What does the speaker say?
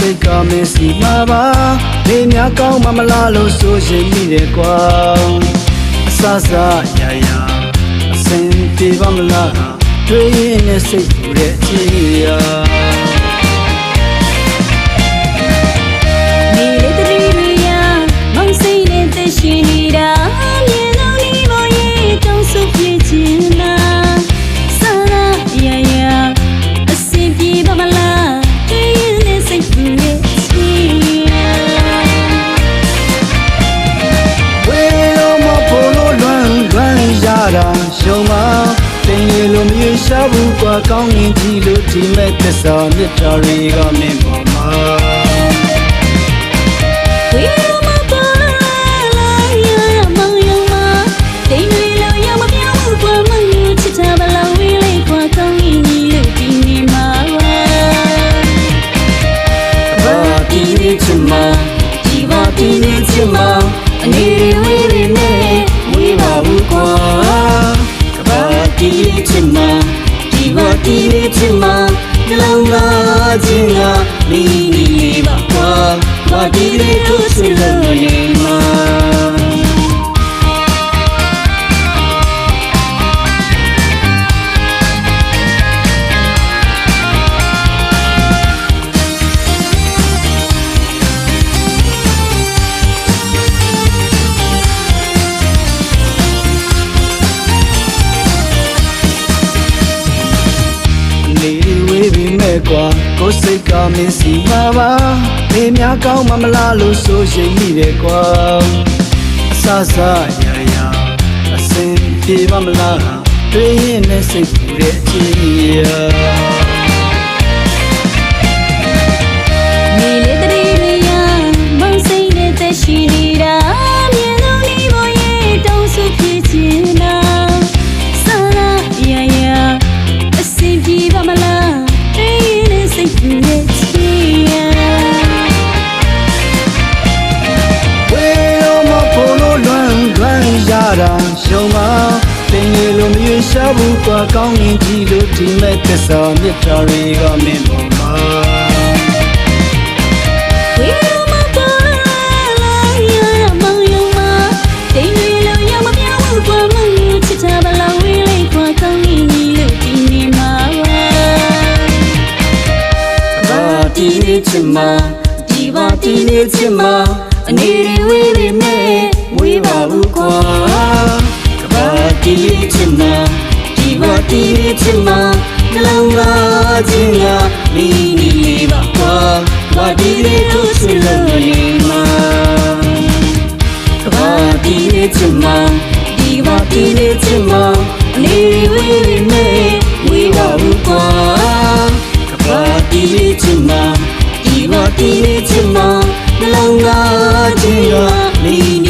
စိတ်ကမင်းစီမှာပါနေများကောင်းမှမလားလို့ဆိုရင်မိတယ်ကွာအဆဆရာရာအစင်ပြေပါမလားတွေ့ရင်နဲ့စိတ်ပူတဲ့ချီရာနေလေတရီတွေရမောင်စိတ်နဲ့သက်ရှင်နေတာမြင်တော့ဒီမောင်ရဲ့တောင်းဆိုပြချင်တာဆရာရာရာအစင်ပြေပါမလားတွေ့ရင်နဲ့စိတ်ပူတဲ့ချီရာဝေရောမဖို့လို့လွမ်းရတာရှုံးမတင်ရလို့မရရှာဘူးကွာကောင်းရင်ကြည့်လို့ဒီမဲ့သစ္စာမြတ်တာတွေကမင်းပေါ်မှာဝေရောမပေါ်လာရမောင်ရောမတိမ်တွေလို့ရမပြောင်းဘူးကွာမင်းချစ်ချပါလားဝေးလေးကွာကောင်းရင်ကြီးလို့ဒီနေမှာပါဘာဒီနေ့ချမဒီဘာဒီနေ့ချမအနေဝေးလေးနဲ့ဝေးပါဘူးကွာဒီချစ်မဒီဘာဒီချစ်မနှလုံးသားချင်းကမီးလေးပါကွာဘာဒီလေးတို့ဆွေးလို့နေမှာကွာကိုယ်စိတ်ကမင်းစီမှာပါနေများကောင်းမှမလားလို့ဆိုရင်မိတယ်ကွာအဆဆရာရာအစင်ပြေပါမလားတွေ့ရင်နဲ့စိတ်ပူတဲ့ချီရာနေလေတရီတွေရမောင်စိတ်နဲ့သက်ရှင်နေတာမြင်တော့ဒီမောင်ရဲ့တောင်းဆိုပြချင်တာဆရာရာရာအစင်ပြေပါမလားရာရှုံးမတင်ရလို့မရရှာဘူးကွာကောင်းရင်ကြည့်လို့ဒီမဲ့သစ္စာမြတ်တာတွေကမင်းပေါ်မှာဝေရောမပေါ်လာရမောင်ရောမတိမ်တွေလို့ရမပြောင်းဘူးကွာမင်းချစ်ချပါလားဝေးလေးကွာကောင်းရင်ကြီးလို့ဒီနေမှာဘာဒီနေ့ချစ်မဒီဘာဒီနေ့ချစ်မအနေဝေးလေးနဲ့ဝေးပါဘူးကွာဘာဒီချစ်မဒီဘာဒီချစ်မနှလုံးသားချင်းကမီးလေးပါကွာဘာဒီလေးတို့ဆွေးလို့နေမှာဘာဒီချစ်မဒီဘာဒီချစ်မအနေဝေးလေးနဲ့ဝေးပါဘူးကွာဘာဒီချစ်မဒီဘာဒီချစ်မနှလုံးသားချင်းကမီး